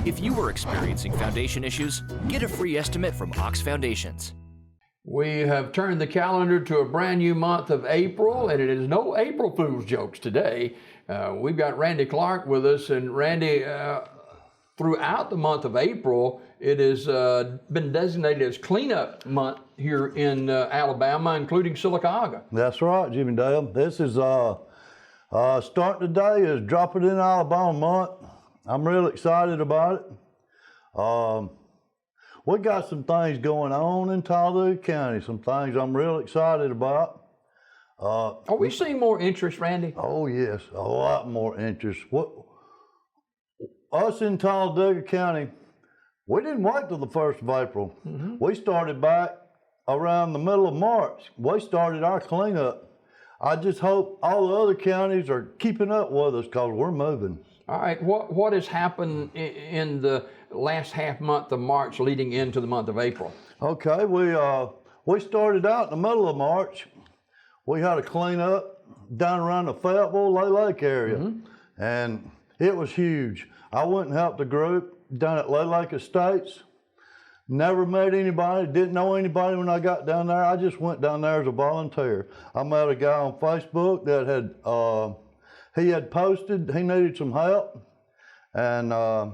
If you are experiencing foundation issues, get a free estimate from Ox Foundations. We have turned the calendar to a brand new month of April, and it is no April Fool's jokes today. We've got Randy Clark with us, and Randy, throughout the month of April, it has been designated as cleanup month here in Alabama, including Sylacauga. That's right, Jimmy Dale. This is starting today is Drop It in Alabama month. I'm really excited about it. We got some things going on in Sylacauga County, some things I'm real excited about. Are we seeing more interest, Randy? Oh yes, a lot more interest. Us in Sylacauga County, we didn't wait till the 1st of April. We started back around the middle of March. We started our cleanup. I just hope all the other counties are keeping up with us because we're moving. All right, what has happened in the last half month of March leading into the month of April? Okay, we started out in the middle of March. We had a cleanup down around the Fayetteville Lake area, and it was huge. I went and helped the group down at Lake Estates. Never met anybody, didn't know anybody when I got down there. I just went down there as a volunteer. I met a guy on Facebook that he had posted he needed some help, and I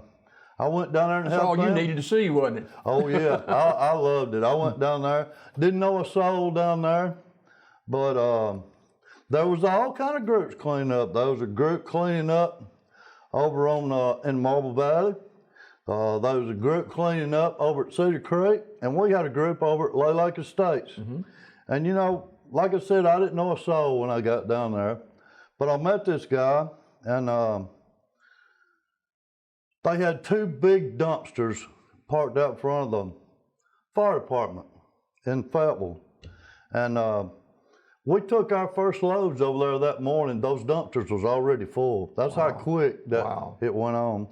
went down there and helped him. That's all you needed to see, wasn't it? Oh yeah, I loved it. I went down there, didn't know a soul down there, but there was all kind of groups cleaning up. There was a group cleaning up over in Marble Valley. There was a group cleaning up over at Cedar Creek, and we had a group over at Lake Estates. And you know, like I said, I didn't know a soul when I got down there. But I met this guy, and they had two big dumpsters parked out in front of the fire department in Fayetteville. And we took our first loads over there that morning. Those dumpsters was already full. That's how quick that it went on.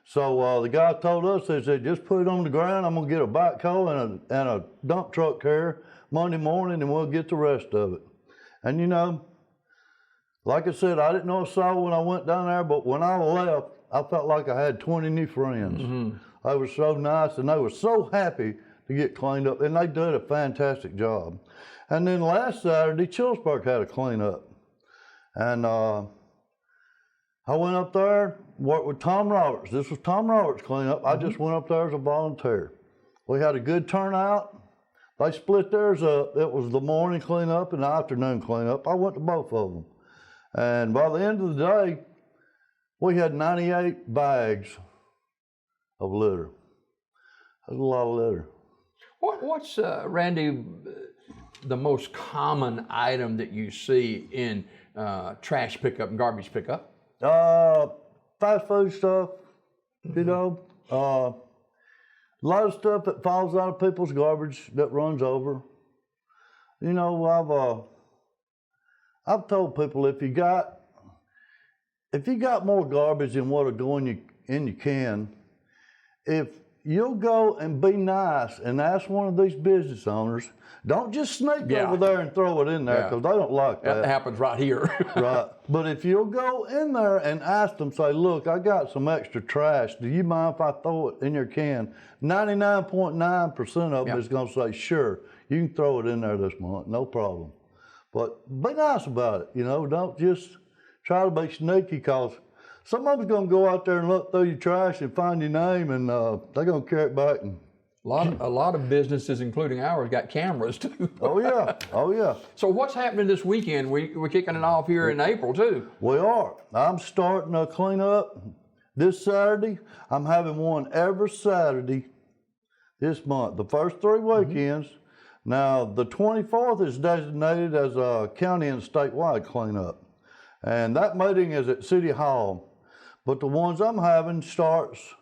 So the guy told us, he said, just put it on the ground. I'm gonna get a backhoe and a dump truck here Monday morning, and we'll get the rest of it. And you know, like I said, I didn't know a soul when I went down there, but when I left, I felt like I had 20 new friends. They were so nice, and they were so happy to get cleaned up, and they did a fantastic job. And then last Saturday, Chillsburg had a cleanup, and I went up there, worked with Tom Roberts. This was Tom Roberts' cleanup. I just went up there as a volunteer. We had a good turnout. They split theirs up. It was the morning cleanup and the afternoon cleanup. I went to both of them. And by the end of the day, we had 98 bags of litter. That's a lot of litter. What's, Randy, the most common item that you see in trash pickup and garbage pickup? Fast food stuff, you know. A lot of stuff that falls out of people's garbage that runs over. You know, I've told people if you got more garbage than what'll go in your can, if you'll go and be nice and ask one of these business owners, don't just sneak over there and throw it in there, because they don't like that. That happens right here. Right. But if you'll go in there and ask them, say, look, I got some extra trash. Do you mind if I throw it in your can? 99.9% of them is going to say, sure, you can throw it in there this month, no problem. But be nice about it, you know. Don't just try to be sneaky, because somebody's going to go out there and look through your trash and find your name, and they're going to carry it back. And a lot of businesses, including ours, got cameras too. Oh yeah, oh yeah. So what's happening this weekend? We're kicking it off here in April too. We are. I'm starting a cleanup this Saturday. I'm having one every Saturday this month, the first 3 weekends. Now, the 24th is designated as a county and statewide cleanup. And that meeting is at City Hall. But the ones I'm having starts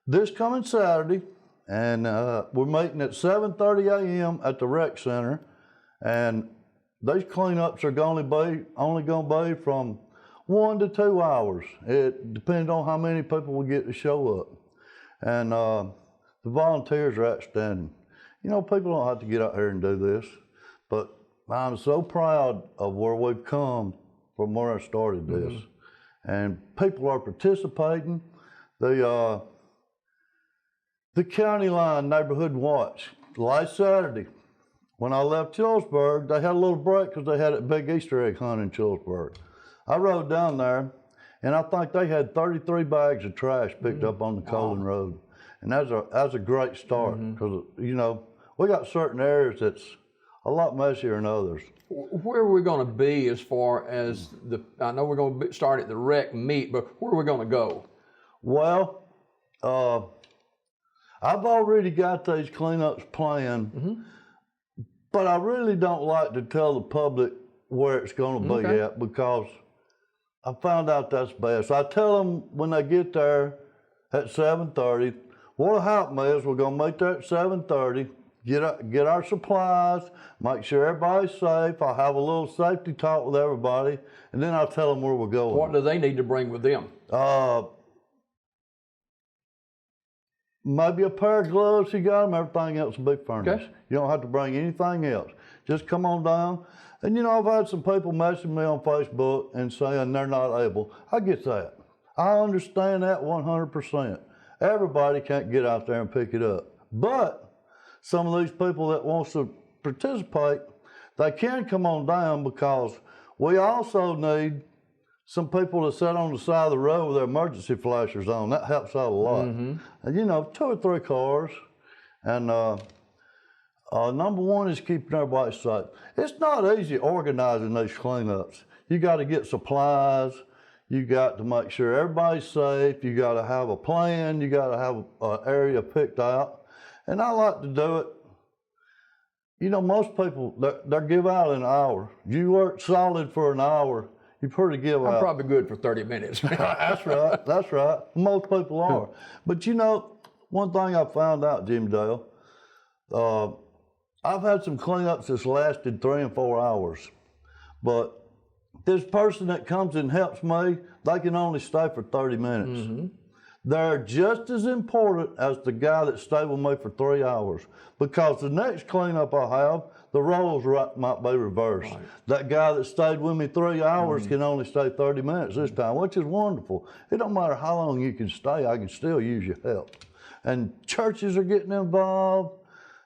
this coming Saturday, and we're meeting at 7:30 a.m. at the rec center. And these cleanups are only going to be from 1 to 2 hours. It depends on how many people we get to show up. And the volunteers are outstanding. You know, people don't have to get out here and do this, but I'm so proud of where we've come from where I started this. And people are participating. The County Line Neighborhood Watch, last Saturday, when I left Chillsburg, they had a little break because they had a big Easter egg hunt in Chillsburg. I rode down there, and I think they had 33 bags of trash picked up on the Colin Road. And that's a great start because, you know, we got certain areas that's a lot messier than others. Where are we going to be as far as I know we're going to start at the rec meet, but where are we going to go? Well, I've already got these cleanups planned, but I really don't like to tell the public where it's going to be at because I found out that's best. I tell them when they get there at 7:30, what'll happen is we're going to meet there at 7:30, get our supplies, make sure everybody's safe. I'll have a little safety talk with everybody, and then I'll tell them where we're going. What do they need to bring with them? Maybe a pair of gloves, you got them, everything else will be furnished. Okay. You don't have to bring anything else. Just come on down. And you know, I've had some people messaging me on Facebook and saying they're not able. I get that. I understand that 100%. Everybody can't get out there and pick it up. But some of these people that wants to participate, they can come on down because we also need some people to sit on the side of the road with their emergency flashers on. That helps out a lot. And you know, 2 or 3 cars. And number one is keeping everybody safe. It's not easy organizing these cleanups. You got to get supplies. You got to make sure everybody's safe. You got to have a plan. You got to have an area picked out. And I like to do it. You know, most people, they give out in an hour. You work solid for an hour, you pretty give out. I'm probably good for 30 minutes. That's right. That's right. Most people are. But you know, one thing I found out, Jimmy Dale, I've had some cleanups that's lasted 3 and 4 hours. But this person that comes and helps me, they can only stay for 30 minutes. They're just as important as the guy that stayed with me for 3 hours because the next cleanup I have, the roles might be reversed. Right. That guy that stayed with me 3 hours can only stay 30 minutes this time, which is wonderful. It don't matter how long you can stay, I can still use your help. And churches are getting involved,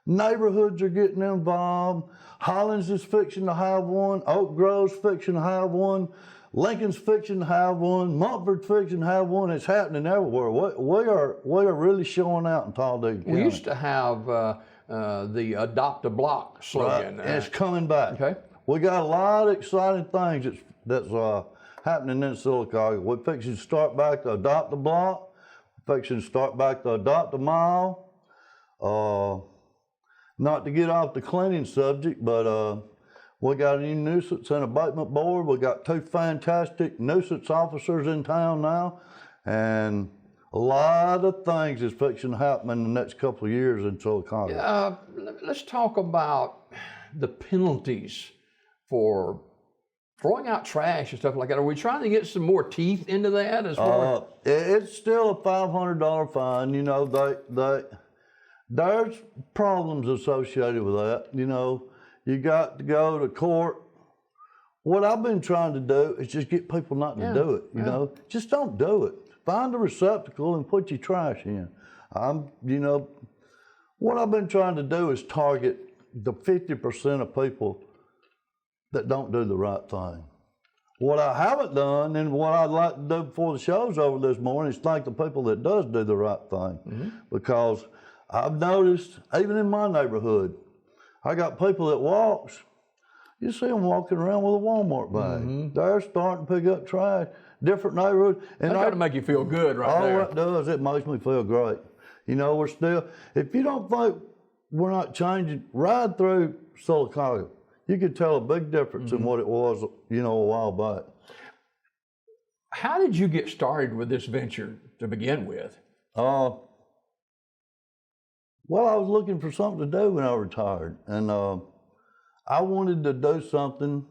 neighborhoods are getting involved, Hollins is fixing to have one, Oak Grove's fixing to have one, Lincoln's fixing to have one, Montford's fixing to have one. It's happening everywhere. We are really showing out in Talladega County. We used to have the Adopt a Block slogan. Right. And it's coming back. Okay. We got a lot of exciting things that's happening in Sylacauga. We're fixing to start back to Adopt a Block. We're fixing to start back to Adopt a Mile. Not to get off the cleaning subject, but we got a new nuisance and abatement board. We got 2 fantastic nuisance officers in town now, and a lot of things is fixing to happen in the next couple of years in Sylacauga. Let's talk about the penalties for throwing out trash and stuff like that. Are we trying to get some more teeth into that? As far it's still a $500 fine. You know, there's problems associated with that. You know, you got to go to court. What I've been trying to do is just get people not to do it, you know. Just don't do it. Find a receptacle and put your trash in. You know, what I've been trying to do is target the 50% of people that don't do the right thing. What I haven't done, and what I'd like to do before the show's over this morning, is thank the people that does do the right thing. Because I've noticed, even in my neighborhood, I got people that walks, you see them walking around with a Walmart bag. They're starting to pick up trash, different neighborhoods. And that got to make you feel good right there. All it does, it makes me feel great. You know, we're still, if you don't think we're not changing, ride through Sylacauga. You could tell a big difference in what it was, you know, a while back. How did you get started with this venture to begin with? Well, I was looking for something to do when I retired, and I wanted to do something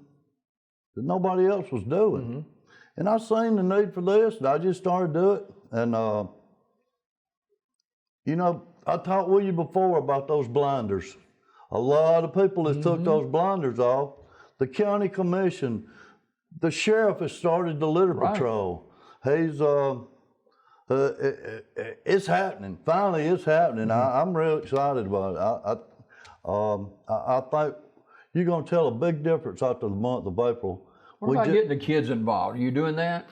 that nobody else was doing. And I seen the need for this, and I just started to do it. And, you know, I talked with you before about those blinders. A lot of people has took those blinders off. The county commission, the sheriff has started the litter patrol. He's It's happening. Finally, it's happening. I'm real excited about it. I think you're going to tell a big difference after the month of April. What about getting the kids involved? Are you doing that?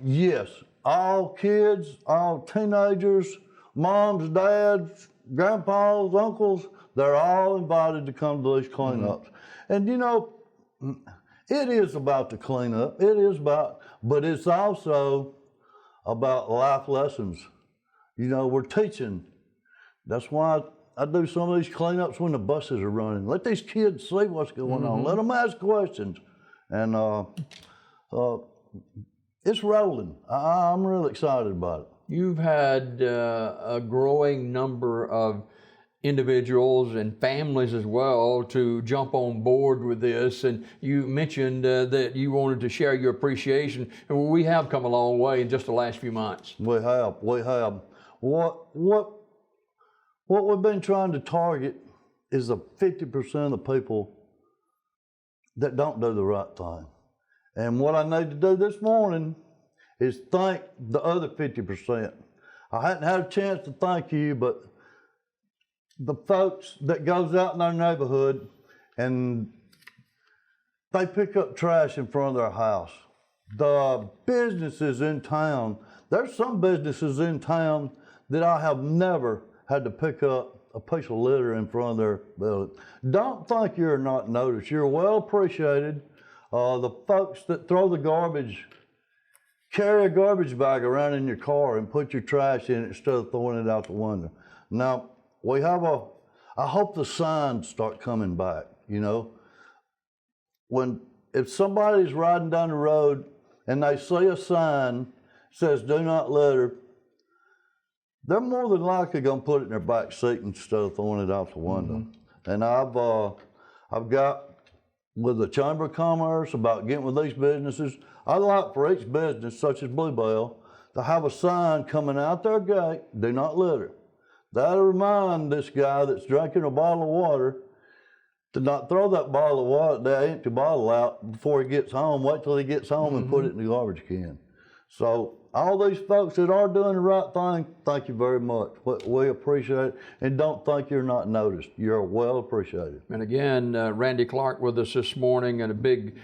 Yes. All kids, all teenagers, moms, dads, grandpas, uncles, they're all invited to come to these cleanups. And you know, it is about the cleanup. It is about, but it's also about life lessons. You know, we're teaching. That's why I do some of these cleanups when the buses are running. Let these kids see what's going on. Let them ask questions. And it's rolling. I'm really excited about it. You've had a growing number of individuals and families as well to jump on board with this, and you mentioned that you wanted to share your appreciation, and we have come a long way in just the last few months. We have. What we've been trying to target is the 50% of the people that don't do the right thing. And what I need to do this morning is thank the other 50%. I hadn't had a chance to thank you, but the folks that goes out in our neighborhood and they pick up trash in front of their house. The businesses in town, there's some businesses in town that I have never had to pick up a piece of litter in front of their building. Don't think you're not noticed. You're well appreciated. The folks that throw the garbage, carry a garbage bag around in your car and put your trash in it instead of throwing it out the window. Now, we have I hope the signs start coming back, you know. If somebody's riding down the road and they see a sign that says do not litter, they're more than likely going to put it in their back seat instead of throwing it out the window. And I've got with the Chamber of Commerce about getting with these businesses. I'd like for each business, such as Bluebell, to have a sign coming out their gate, do not litter. That'll remind this guy that's drinking a bottle of water to not throw that bottle of water, that empty bottle out before he gets home. Wait till he gets home and put it in the garbage can. So all these folks that are doing the right thing, thank you very much. We appreciate it. And don't think you're not noticed. You're well appreciated. And again, Randy Clark with us this morning, and a big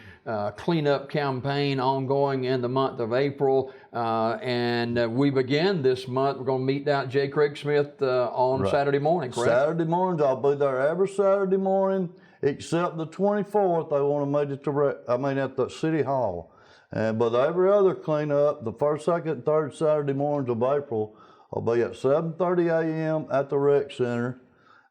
cleanup campaign ongoing in the month of April. And we begin this month. We're going to meet down at J. Craig Smith on Saturday morning, correct? Saturday mornings. I'll be there every Saturday morning except the 24th. They want to meet at the City Hall. But every other cleanup, the first, second, and third Saturday mornings of April, I'll be at 7:30 a.m. at the Rec Center,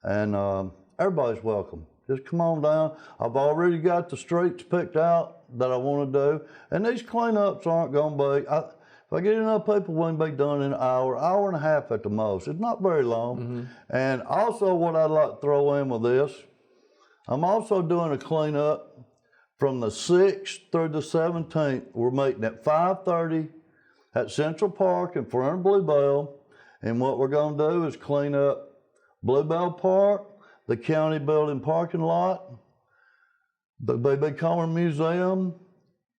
and everybody's welcome. Just come on down. I've already got the streets picked out that I want to do, and these cleanups aren't going to be, if I get enough people, we can be done in an hour and a half at the most. It's not very long. And also what I'd like to throw in with this, I'm also doing a cleanup from the 6th through the 17th. We're meeting at 5:30 at Central Park in front of Bluebell. And what we're going to do is clean up Bluebell Park, the county building parking lot, the B.B. Comer Museum,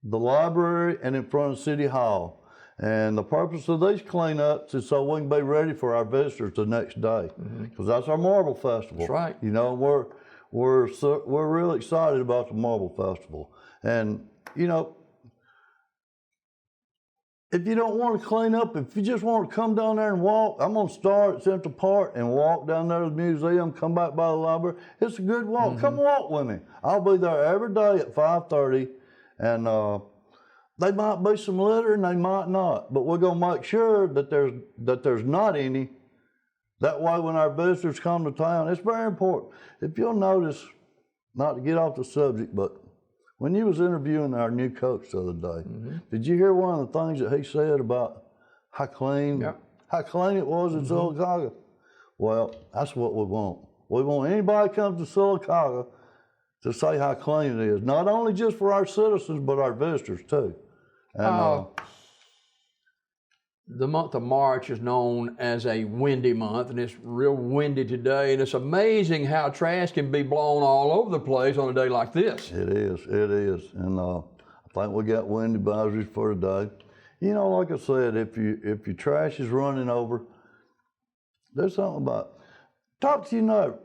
the library, and in front of City Hall. And the purpose of these cleanups is so we can be ready for our visitors the next day, because that's our Marble Festival. That's right. You know, we're really excited about the Marble Festival. And, you know, if you don't want to clean up, if you just want to come down there and walk, I'm going to start at Central Park and walk down there to the museum, come back by the library. It's a good walk. Come walk with me. I'll be there every day at 5:30, and they might be some litter and they might not, but we're going to make sure that there's not any. That way, when our visitors come to town, it's very important. If you'll notice, not to get off the subject, but when you was interviewing our new coach the other day, did you hear one of the things that he said about how clean it was in Sylacauga? Well, that's what we want. We want anybody comes to Sylacauga to say how clean it is, not only just for our citizens, but our visitors too. And, the month of March is known as a windy month, and it's real windy today, and it's amazing how trash can be blown all over the place on a day like this. It is. And I think we got wind advisories for today. You know, like I said, if your trash is running over, there's something about it. Talk to your neighbor.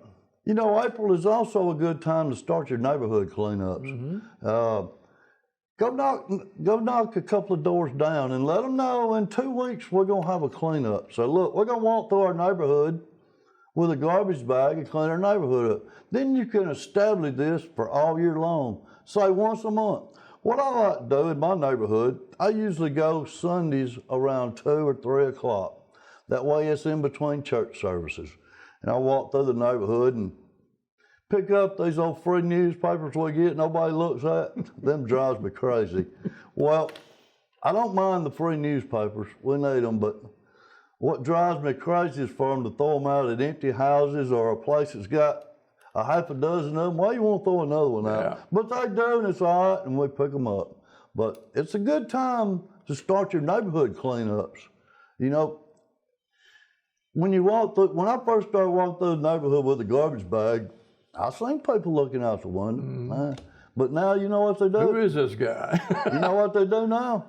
You know, April is also a good time to start your neighborhood cleanups. Go knock a couple of doors down and let them know in 2 weeks we're gonna have a cleanup. So look, we're gonna walk through our neighborhood with a garbage bag and clean our neighborhood up. Then you can establish this for all year long. Say once a month. What I like to do in my neighborhood, I usually go Sundays around 2 or 3 o'clock. That way it's in between church services. And I walk through the neighborhood and pick up these old free newspapers we get nobody looks at. Them drives me crazy. Well, I don't mind the free newspapers. We need them, but what drives me crazy is for them to throw them out at empty houses or a place that's got a half a dozen of them. Why you want to throw another one out? Yeah. But they do, and it's all right, and we pick them up. But it's a good time to start your neighborhood cleanups. You know, when I first started walking through the neighborhood with a garbage bag, I seen people looking out the window. But now, you know what they do? Who is this guy? You know what they do now?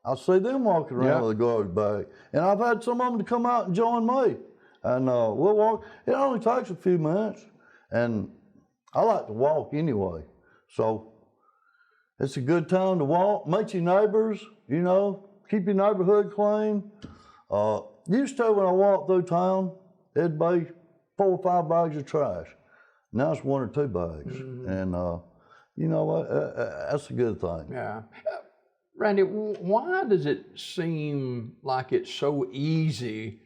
I see them walking around with a garbage bag. And I've had some of them to come out and join me. And we'll walk. It only takes a few minutes. And I like to walk anyway. So it's a good time to walk, meet your neighbors, you know, keep your neighborhood clean. Used to, when I walked through town, it'd be 4 or 5 bags of trash. Now it's 1 or 2 bags. And you know what, that's a good thing. Yeah. Randy, why does it seem like it's so easy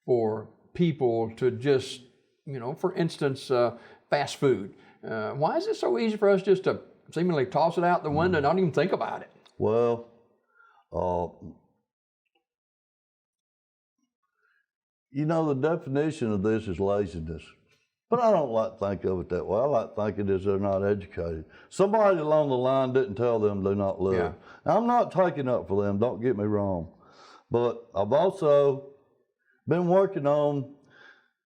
for people to just, you know, for instance, fast food? Why is it so easy for us just to seemingly toss it out the window and not even think about it? Well, you know, the definition of this is laziness. But I don't like to think of it that way. I like to think it is they're not educated. Somebody along the line didn't tell them do not live. Yeah. Now, I'm not taking up for them, don't get me wrong. But I've also been working on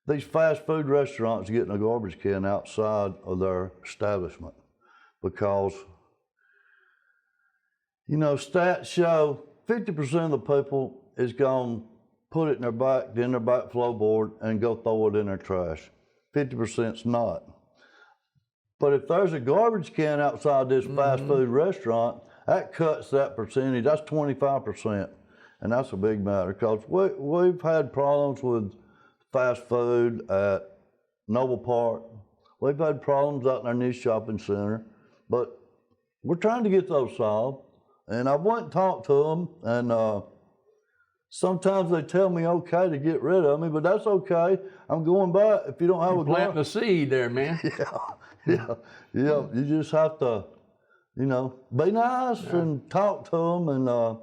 these fast food restaurants getting a garbage can outside of their establishment. Because, you know, stats show 50% of the people is going to put it in their back floorboard and go throw it in their trash. 50%'s not. But if there's a garbage can outside this fast food restaurant, that cuts that percentage. That's 25%. And that's a big matter because we've had problems with fast food at Noble Park. We've had problems out in our new shopping center. But we're trying to get those solved. And I went and talked to them, and sometimes they tell me okay to get rid of me, but that's okay. I'm going back if you don't have a Planting a seed there, man. Yeah. You just have to, you know, be nice and talk to them. And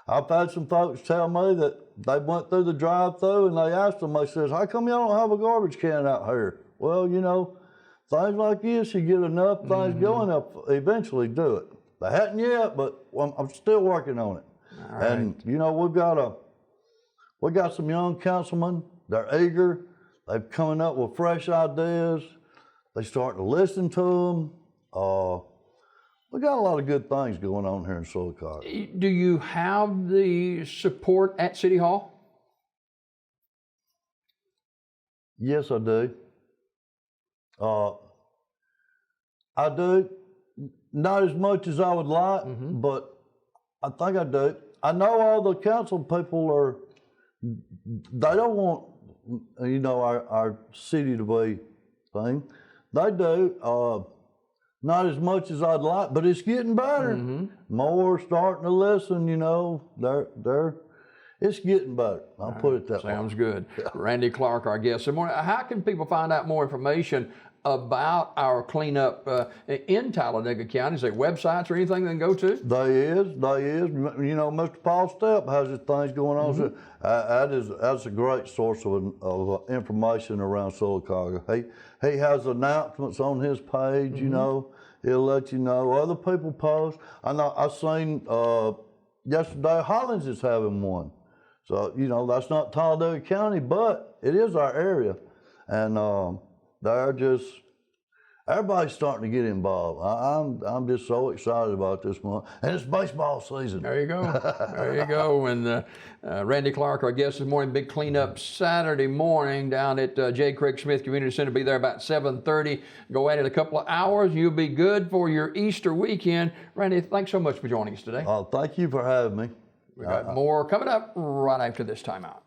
I've had some folks tell me that they went through the drive-through and they asked them, they says, how come y'all don't have a garbage can out here? Well, you know, things like this, you get enough things going, they'll eventually do it. They hadn't yet, but I'm still working on it. All right. And, you know, we got some young councilmen. They're eager. They're coming up with fresh ideas. They start to listen to them. We got a lot of good things going on here in Sylacauga. Do you have the support at City Hall? Yes, I do. I do. Not as much as I would like, but I think I do. I know all the council people they don't want, you know, our city to be thing. They do. Not as much as I'd like, but it's getting better. More starting to listen, you know. It's getting better. I'll put it that way. Sounds good. Randy Clark, our guest. So how can people find out more information about our cleanup in Talladega County? Is there websites or anything they can go to? They is. You know, Mr. Paul Stepp has his things going on. So, that's a great source of information around Sylacauga. He has announcements on his page. You know, he'll let you know. Other people post. I seen yesterday Hollins is having one. So you know that's not Talladega County, but it is our area, and they're just. everybody's starting to get involved. I'm just so excited about this month, and it's baseball season. There you go. There you go. And Randy Clark, our guest this morning, big cleanup Saturday morning down at J. Craig Smith Community Center. Be there about 7:30. Go at it a couple of hours. You'll be good for your Easter weekend. Randy, thanks so much for joining us today. Thank you for having me. We got more coming up right after this timeout.